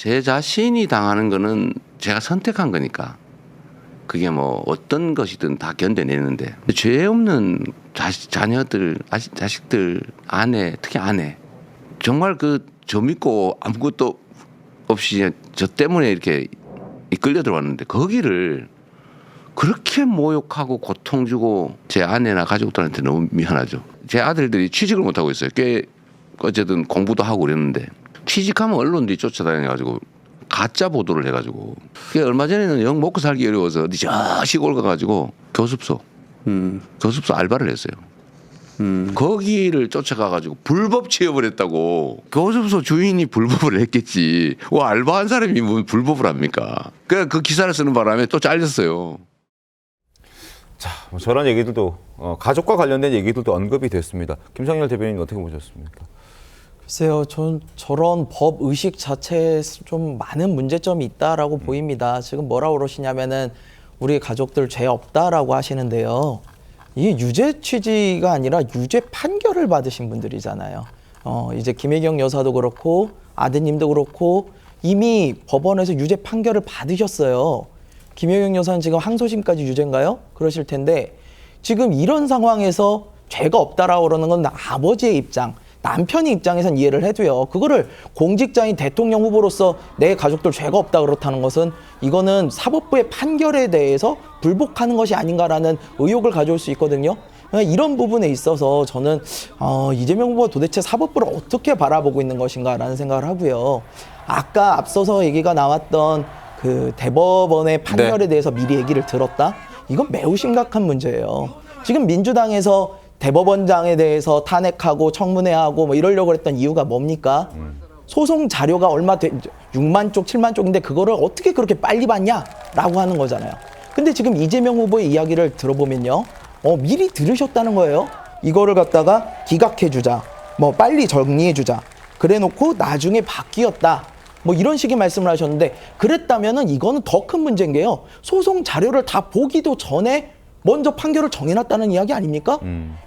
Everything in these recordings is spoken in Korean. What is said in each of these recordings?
제 자신이 당하는 거는 제가 선택한 거니까 그게 뭐 어떤 것이든 다 견뎌내는데 죄 없는 자녀들, 자식들, 아내, 특히 아내 정말 저 믿고 아무것도 없이 저 때문에 이렇게 이끌려 들어왔는데 거기를 그렇게 모욕하고 고통 주고 제 아내나 가족들한테 너무 미안하죠. 제 아들들이 취직을 못 하고 있어요. 꽤 어쨌든 공부도 하고 그랬는데 취직하면 언론들이 쫓아다녀가지고 가짜 보도를 해가지고 얼마 전에는 영 먹고 살기 어려워서 어디 저 시골 가가지고 교습소 알바를 했어요. 거기를 쫓아가가지고 불법 취업을 했다고. 교습소 주인이 불법을 했겠지. 알바한 사람이 뭐 불법을 합니까? 그 기사를 쓰는 바람에 또 잘렸어요. 자, 뭐 저런 얘기들도 가족과 관련된 얘기들도 언급이 됐습니다. 김상렬 대변인 어떻게 보셨습니까? 글쎄요, 전 저런 법 의식 자체에 좀 많은 문제점이 있다라고 보입니다. 지금 뭐라고 그러시냐면은 우리 가족들 죄 없다라고 하시는데요. 이게 유죄 취지가 아니라 유죄 판결을 받으신 분들이잖아요. 이제 김혜경 여사도 그렇고 아드님도 그렇고 이미 법원에서 유죄 판결을 받으셨어요. 김혜경 여사는 지금 항소심까지 유죄인가요? 그러실 텐데 지금 이런 상황에서 죄가 없다라고 그러는 건 아버지의 입장, 남편의 입장에선 이해를 해도요. 그거를 공직자인 대통령 후보로서 내 가족들 죄가 없다 그렇다는 것은 이거는 사법부의 판결에 대해서 불복하는 것이 아닌가라는 의혹을 가져올 수 있거든요. 이런 부분에 있어서 저는 이재명 후보가 도대체 사법부를 어떻게 바라보고 있는 것인가라는 생각을 하고요. 아까 앞서서 얘기가 나왔던 그 대법원의 판결에 대해서 미리 얘기를 들었다? 이건 매우 심각한 문제예요. 지금 민주당에서 대법원장에 대해서 탄핵하고 청문회하고 뭐 이러려고 했던 이유가 뭡니까? 소송 자료가 6만 쪽, 7만 쪽인데 그거를 어떻게 그렇게 빨리 받냐라고 하는 거잖아요. 근데 지금 이재명 후보의 이야기를 들어보면요. 미리 들으셨다는 거예요. 이거를 갖다가 기각해주자. 뭐 빨리 정리해주자. 그래놓고 나중에 바뀌었다. 뭐 이런 식의 말씀을 하셨는데 그랬다면은 이거는 더 큰 문제인 게요. 소송 자료를 다 보기도 전에 먼저 판결을 정해놨다는 이야기 아닙니까?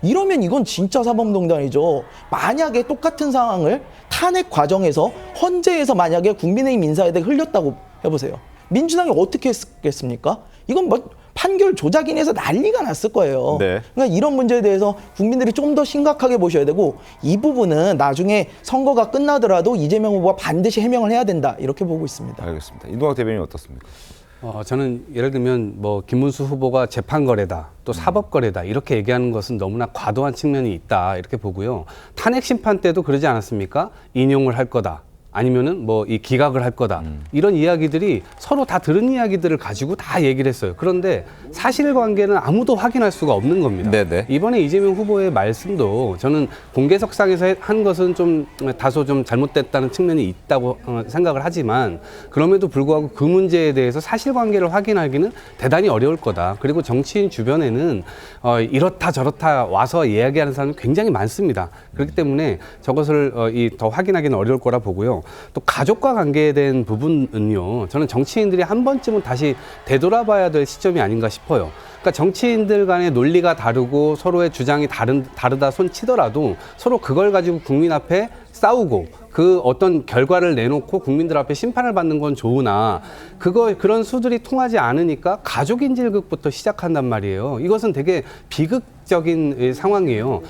이러면 이건 진짜 사법농단이죠. 만약에 똑같은 상황을 탄핵 과정에서 헌재에서 만약에 국민의힘 인사에게 흘렸다고 해보세요. 민주당이 어떻게 했겠습니까? 이건 뭐 판결 조작인에서 난리가 났을 거예요. 네. 그러니까 이런 문제에 대해서 국민들이 좀 더 심각하게 보셔야 되고 이 부분은 나중에 선거가 끝나더라도 이재명 후보가 반드시 해명을 해야 된다 이렇게 보고 있습니다. 알겠습니다. 이동학 대변인 어떻습니까? 저는 예를 들면 뭐 김문수 후보가 재판 거래다, 또 사법 거래다 이렇게 얘기하는 것은 너무나 과도한 측면이 있다 이렇게 보고요. 탄핵 심판 때도 그러지 않았습니까? 인용을 할 거다. 아니면은 뭐 이 기각을 할 거다. 이런 이야기들이 서로 다 들은 이야기들을 가지고 다 얘기를 했어요. 그런데 사실관계는 아무도 확인할 수가 없는 겁니다. 네네. 이번에 이재명 후보의 말씀도 저는 공개석상에서 한 것은 좀 다소 좀 잘못됐다는 측면이 있다고 생각을 하지만 그럼에도 불구하고 그 문제에 대해서 사실관계를 확인하기는 대단히 어려울 거다. 그리고 정치인 주변에는 이렇다 저렇다 와서 이야기하는 사람이 굉장히 많습니다. 그렇기 때문에 저것을 더 확인하기는 어려울 거라 보고요. 또 가족과 관계된 부분은요. 저는 정치인들이 한 번쯤은 다시 되돌아봐야 될 시점이 아닌가 싶어요. 그러니까 정치인들 간의 논리가 다르고 서로의 주장이 다르다 손치더라도 서로 그걸 가지고 국민 앞에 싸우고 그 어떤 결과를 내놓고 국민들 앞에 심판을 받는 건 좋으나 그런 수들이 통하지 않으니까 가족 인질극부터 시작한단 말이에요. 이것은 되게 비극적인 상황이에요.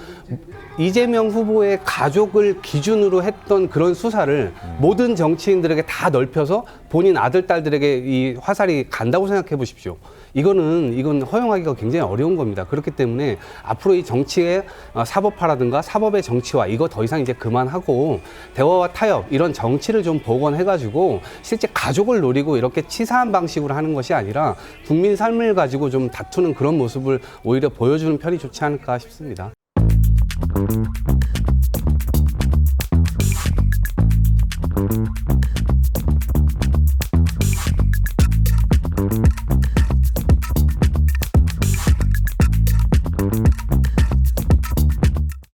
이재명 후보의 가족을 기준으로 했던 그런 수사를 모든 정치인들에게 다 넓혀서 본인 아들, 딸들에게 이 화살이 간다고 생각해 보십시오. 이건 허용하기가 굉장히 어려운 겁니다. 그렇기 때문에 앞으로 이 정치의 사법화라든가 사법의 정치화 이거 더 이상 이제 그만하고 대화와 타협 이런 정치를 좀 복원해가지고 실제 가족을 노리고 이렇게 치사한 방식으로 하는 것이 아니라 국민 삶을 가지고 좀 다투는 그런 모습을 오히려 보여주는 편이 좋지 않을까 싶습니다.